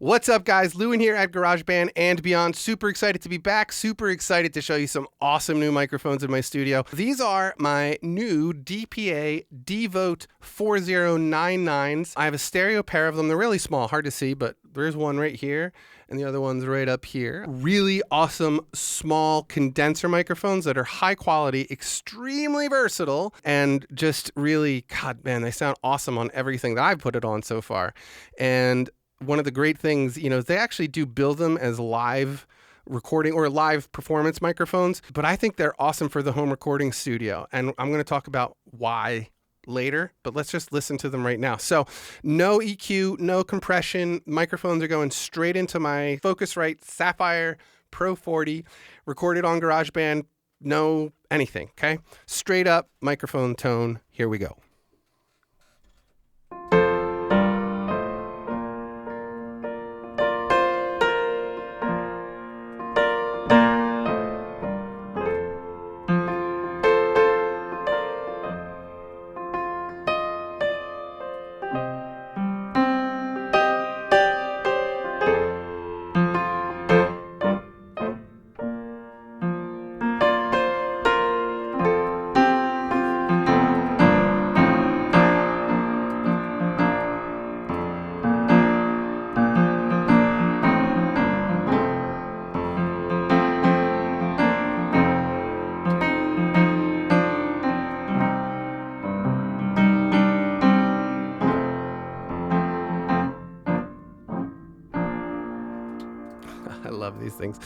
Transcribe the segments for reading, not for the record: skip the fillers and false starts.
What's up, guys? Lewin here at GarageBand and Beyond. Super excited to be back. Super excited to show you some awesome new microphones in my studio. These are my new DPA Devote 4099s. I have a stereo pair of them. They're really small, hard to see, but there's one right here and the other one's right up here. Really awesome small condenser microphones that are high quality, extremely versatile, and just really, God, man, they sound awesome on everything that I've put it on so far. And one of the great things, is they actually do build them as live recording or live performance microphones, but I think they're awesome for the home recording studio. And I'm going to talk about why later, but let's just listen to them right now. So no EQ, no compression. Microphones are going straight into my Focusrite Sapphire Pro 40, recorded on GarageBand, no anything, okay? Straight up microphone tone. Here we go. I love these things.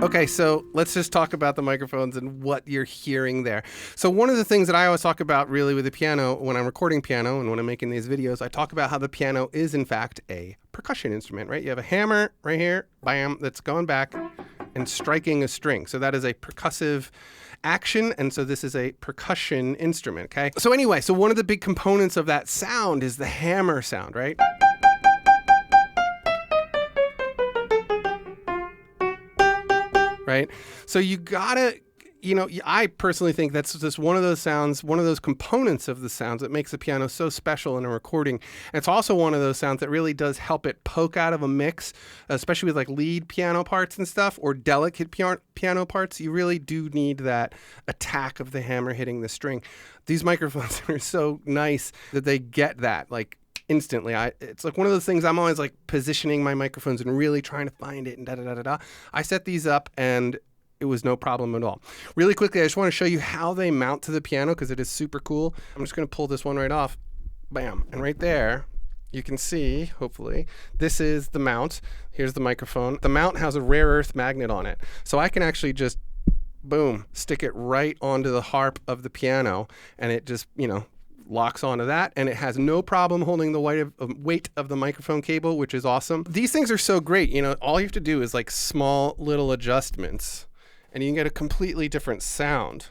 Okay, so let's just talk about the microphones and what you're hearing there. So one of the things that I always talk about really with the piano when I'm recording piano and when I'm making these videos, I talk about how the piano is in fact a percussion instrument, right? You have a hammer right here, bam, that's going back and striking a string. So that is a percussive action, and so this is a percussion instrument, okay? So anyway, so one of the big components of that sound is the hammer sound, right? Right? So you gotta, I personally think that's just one of those sounds, one of those components of the sounds that makes the piano so special in a recording. And it's also one of those sounds that really does help it poke out of a mix, especially with like lead piano parts and stuff or delicate piano parts. You really do need that attack of the hammer hitting the string. These microphones are so nice that they get that, like, instantly. It's like one of those things I'm always like positioning my microphones and really trying to find it and da-da-da-da-da. I set these up and it was no problem at all. Really quickly, I just want to show you how they mount to the piano because it is super cool. I'm just going to pull this one right off. Bam. And right there, you can see, hopefully, this is the mount. Here's the microphone. The mount has a rare earth magnet on it. So I can actually just, boom, stick it right onto the harp of the piano and it just, locks onto that, and it has no problem holding the weight of the microphone cable, which is awesome. These things are so great. All you have to do is like small little adjustments and you can get a completely different sound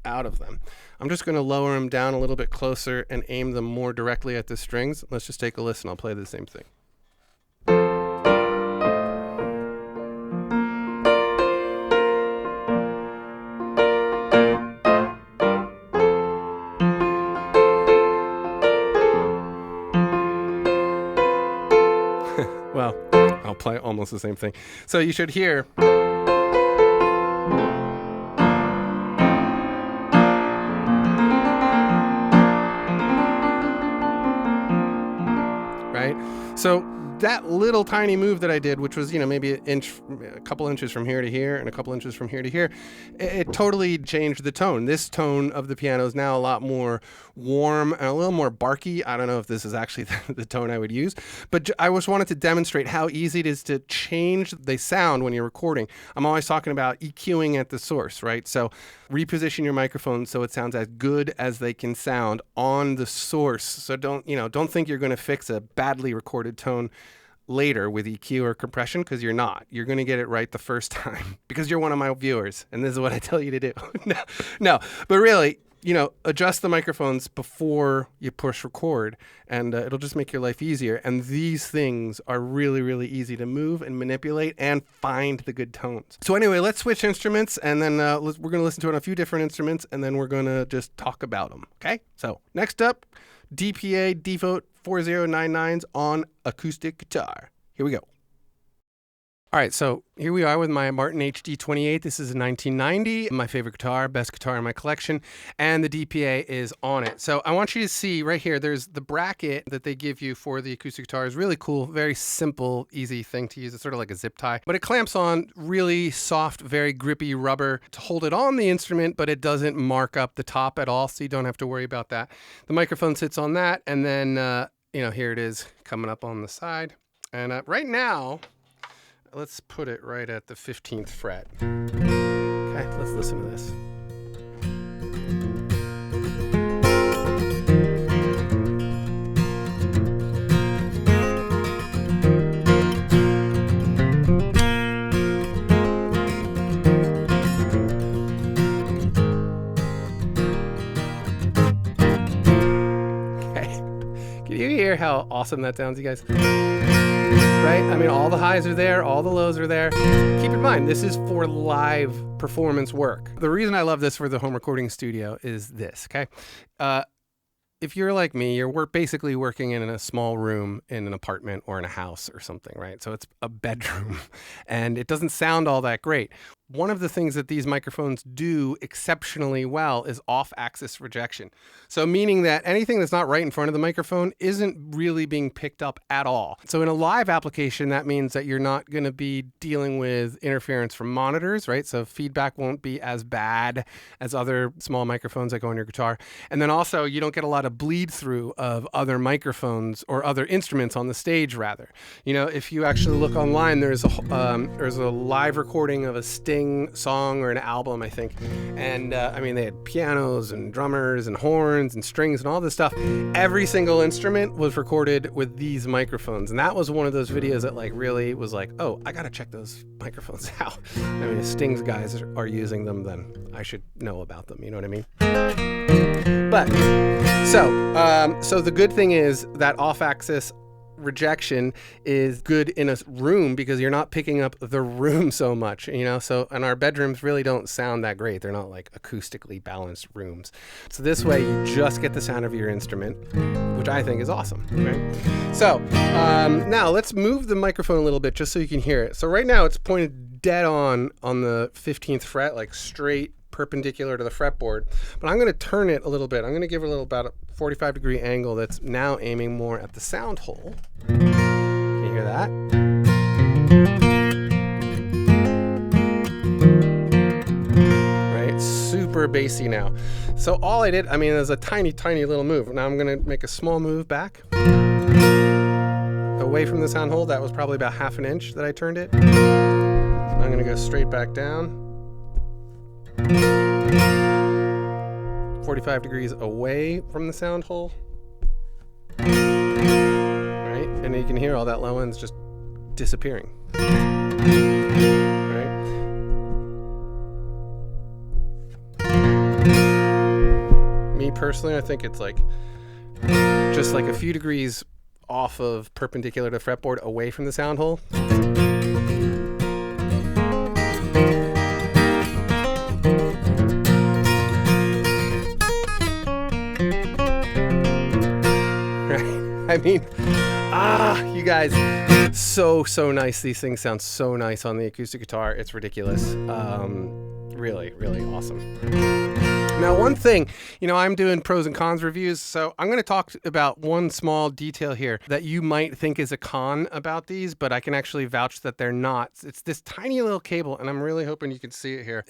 out of them. I'm just going to lower them down a little bit closer and aim them more directly at the strings. Let's just take a listen. I'll play the same thing. Well, I'll play almost the same thing. So you should hear. Right? So that little tiny move that I did, which was, maybe a couple inches from here to here and a couple inches from here to here, it totally changed the tone. This tone of the piano is now a lot more warm and a little more barky. I don't know if this is actually the tone I would use, but I just wanted to demonstrate how easy it is to change the sound when you're recording. I'm always talking about EQing at the source, right? So reposition your microphone so it sounds as good as they can sound on the source. So don't think you're going to fix a badly recorded tone later with EQ or compression, because you're not. You're going to get it right the first time because you're one of my viewers and this is what I tell you to do. No, but really, adjust the microphones before you push record and it'll just make your life easier. And these things are really, really easy to move and manipulate and find the good tones. So anyway, let's switch instruments and then we're going to listen to it on a few different instruments and then we're going to just talk about them. Okay. So next up, DPA Default 4099s on acoustic guitar. Here we go. All right, so here we are with my Martin HD28. This is a 1990, my favorite guitar, best guitar in my collection, and the DPA is on it. So I want you to see right here, there's the bracket that they give you for the acoustic guitar. Is really cool, very simple, easy thing to use. It's sort of like a zip tie, but it clamps on really soft, very grippy rubber to hold it on the instrument, but it doesn't mark up the top at all, so you don't have to worry about that. The microphone sits on that, and then, here it is coming up on the side. And right now, let's put it right at the 15th fret. Okay, let's listen to this. Okay, can you hear how awesome that sounds, you guys? Right? I mean, all the highs are there, all the lows are there. Keep in mind, this is for live performance work. The reason I love this for the home recording studio is this, okay? If you're like me, you're basically working in a small room in an apartment or in a house or something, right? So it's a bedroom and it doesn't sound all that great. One of the things that these microphones do exceptionally well is off-axis rejection. So meaning that anything that's not right in front of the microphone isn't really being picked up at all. So in a live application, that means that you're not going to be dealing with interference from monitors, right? So feedback won't be as bad as other small microphones that go on your guitar. And then also you don't get a lot of bleed through of other microphones or other instruments on the stage rather. You know, if you actually look online, there's a live recording of a Sting song or an album, I think. And I mean, they had pianos and drummers and horns and strings and all this stuff. Every single instrument was recorded with these microphones. And that was one of those videos that like really was like, oh, I got to check those microphones out. I mean, if Sting's guys are using them, then I should know about them. You know what I mean? But so the good thing is that off-axis rejection is good in a room because you're not picking up the room so much, you know? So, and our bedrooms really don't sound that great. They're not like acoustically balanced rooms. So this way you just get the sound of your instrument, which I think is awesome, right? So now let's move the microphone a little bit just so you can hear it. So right now it's pointed dead on the 15th fret, like straight perpendicular to the fretboard, but I'm going to turn it a little bit. I'm going to give it about a 45-degree angle that's now aiming more at the sound hole. Can you hear that? Right, super bassy now. So all I did, I mean, there's a tiny, tiny little move. Now I'm going to make a small move back away from the sound hole. That was probably about half an inch that I turned it. I'm going to go straight back down. 45 degrees away from the sound hole. Right? And you can hear all that low end's just disappearing. Right? Me personally, I think it's like just like a few degrees off of perpendicular to the fretboard away from the sound hole. I mean, you guys, so nice. These things sound so nice on the acoustic guitar. It's ridiculous. Really, really awesome. Now, one thing, you know, I'm doing pros and cons reviews, so I'm going to talk about one small detail here that you might think is a con about these, but I can actually vouch that they're not. It's this tiny little cable, and I'm really hoping you can see it here.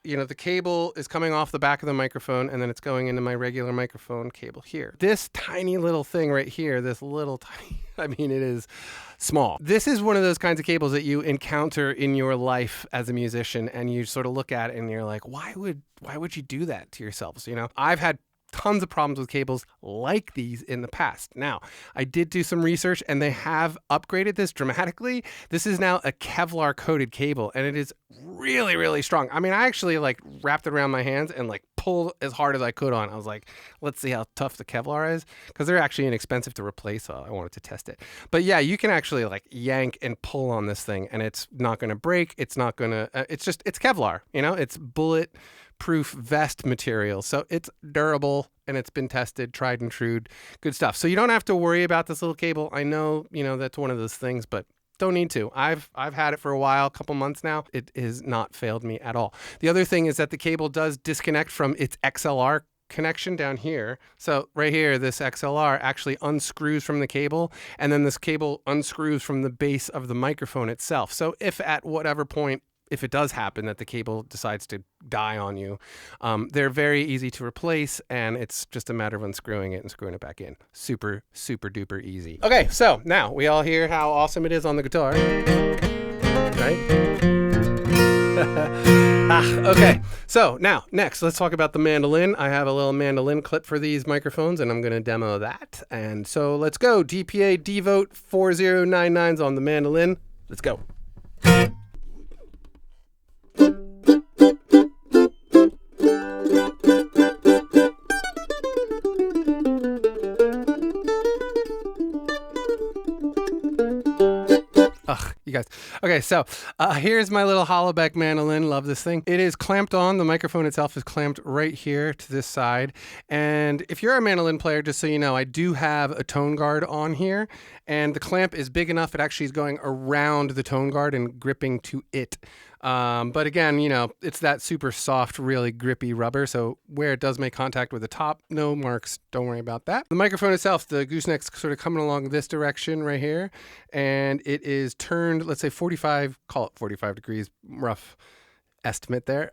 You know, the cable is coming off the back of the microphone and then it's going into my regular microphone cable here. This tiny little thing right here, this little tiny, I mean, it is small. This is one of those kinds of cables that you encounter in your life as a musician and you sort of look at it and you're like, why would you do that to yourselves? You know, I've had tons of problems with cables like these in the past. Now, I did do some research and they have upgraded this dramatically. This is now a Kevlar coated cable and it is really, really strong. I mean, I actually like wrapped it around my hands and like pulled as hard as I could on. I was like, let's see how tough the Kevlar is because they're actually inexpensive to replace. So I wanted to test it. But yeah, you can actually like yank and pull on this thing and it's not going to break. It's not going to, it's Kevlar, you know, it's bullet proof vest material. So it's durable and it's been tested, tried and true, good stuff. So you don't have to worry about this little cable. I know, that's one of those things, but don't need to. I've had it for a while, a couple months now. It has not failed me at all. The other thing is that the cable does disconnect from its XLR connection down here. So right here, this XLR actually unscrews from the cable, and then this cable unscrews from the base of the microphone itself. So if at whatever point, if it does happen that the cable decides to die on you, they're very easy to replace, and it's just a matter of unscrewing it and screwing it back in. Super, super duper easy. Okay, so now we all hear how awesome it is on the guitar, right? Okay, so now next let's talk about the mandolin. I have a little mandolin clip for these microphones and I'm going to demo that. And so let's go. DPA Devote 4099s on the mandolin. Let's go. You guys. Okay, so here's my little Hollowback mandolin. Love this thing. It is clamped on. The microphone itself is clamped right here to this side. And if you're a mandolin player, just so you know, I do have a tone guard on here. And the clamp is big enough. It actually is going around the tone guard and gripping to it. But again, it's that super soft, really grippy rubber. So where it does make contact with the top, no marks. Don't worry about that. The microphone itself, the gooseneck's sort of coming along this direction right here. And it is turned, let's say 45, call it 45 degrees, rough estimate there,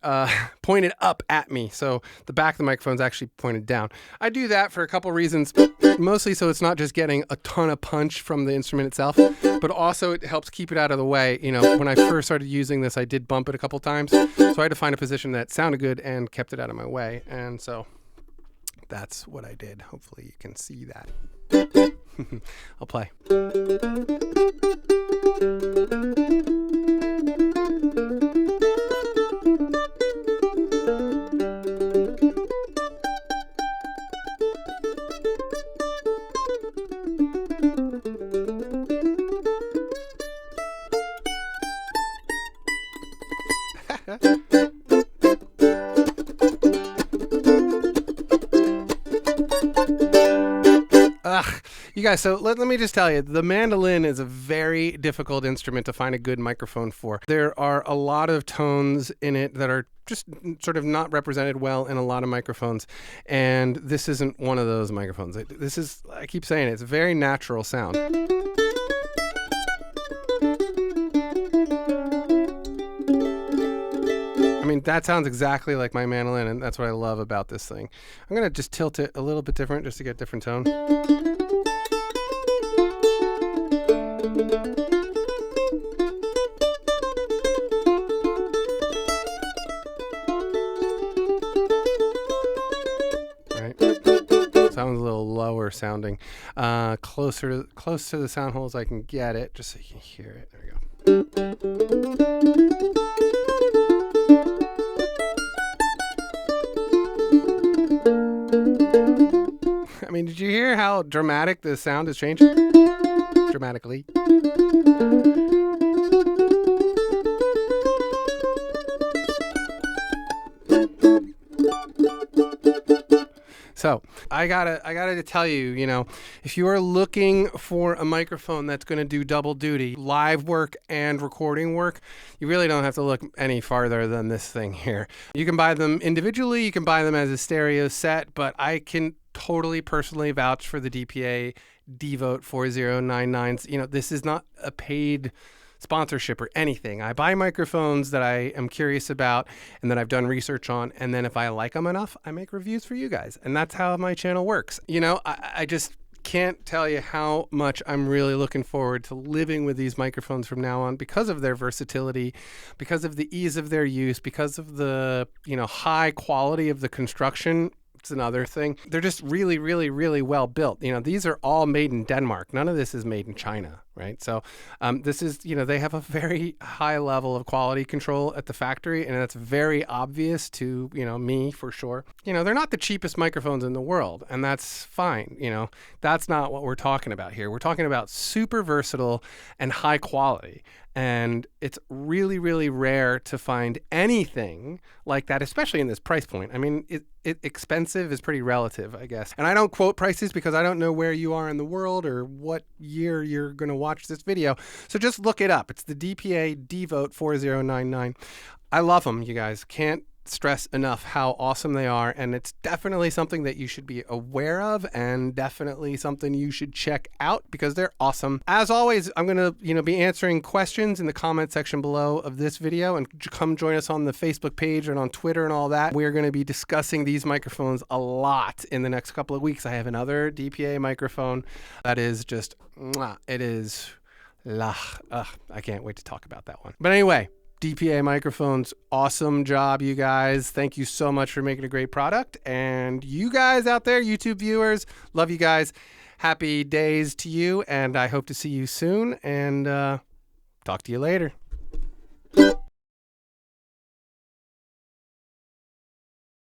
pointed up at me. So the back of the microphone is actually pointed down. I do that for a couple reasons, mostly so it's not just getting a ton of punch from the instrument itself, but also it helps keep it out of the way. When I first started using this, I did bump it a couple times. So I had to find a position that sounded good and kept it out of my way. And so that's what I did. Hopefully you can see that. I'll play. You guys, so let me just tell you, the mandolin is a very difficult instrument to find a good microphone for. There are a lot of tones in it that are just sort of not represented well in a lot of microphones, and this isn't one of those microphones. This is, I keep saying it, it's a very natural sound. I mean, that sounds exactly like my mandolin, and that's what I love about this thing. I'm going to just tilt it a little bit different just to get a different tone. Sounds a little lower sounding, close to the sound holes I can get it, just so you can hear it. There we go. I mean, did you hear how dramatic the sound has changed? Dramatically. So I gotta tell you, if you are looking for a microphone that's going to do double duty, live work and recording work, you really don't have to look any farther than this thing here. You can buy them individually, you can buy them as a stereo set, but I can totally personally vouch for the DPA Devote 4099s. This is not a paid sponsorship or anything. I buy microphones that I am curious about and that I've done research on, and then if I like them enough, I make reviews for you guys, and that's how my channel works. I just can't tell you how much I'm really looking forward to living with these microphones from now on, because of their versatility, because of the ease of their use, because of the high quality of the construction. It's another thing. They're just really, really, really well built. These are all made in Denmark. None of this is made in China. right? So this is, they have a very high level of quality control at the factory, and that's very obvious to, me for sure. They're not the cheapest microphones in the world, and that's fine. That's not what we're talking about here. We're talking about super versatile and high quality. And it's really, really rare to find anything like that, especially in this price point. I mean, expensive is pretty relative, I guess. And I don't quote prices because I don't know where you are in the world or what year you're going to watch this video. So just look it up. It's the DPA D-Vote 4099. I love them, you guys. Can't stress enough how awesome they are, and it's definitely something that you should be aware of, and definitely something you should check out because they're awesome. As always, I'm gonna be answering questions in the comment section below of this video, and come join us on the Facebook page and on Twitter and all that. We're going to be discussing these microphones a lot in the next couple of weeks. I have another DPA microphone that is just it is I can't wait to talk about that one. But anyway, DPA Microphones, awesome job, you guys. Thank you so much for making a great product. And you guys out there, YouTube viewers, love you guys. Happy days to you, and I hope to see you soon, and talk to you later.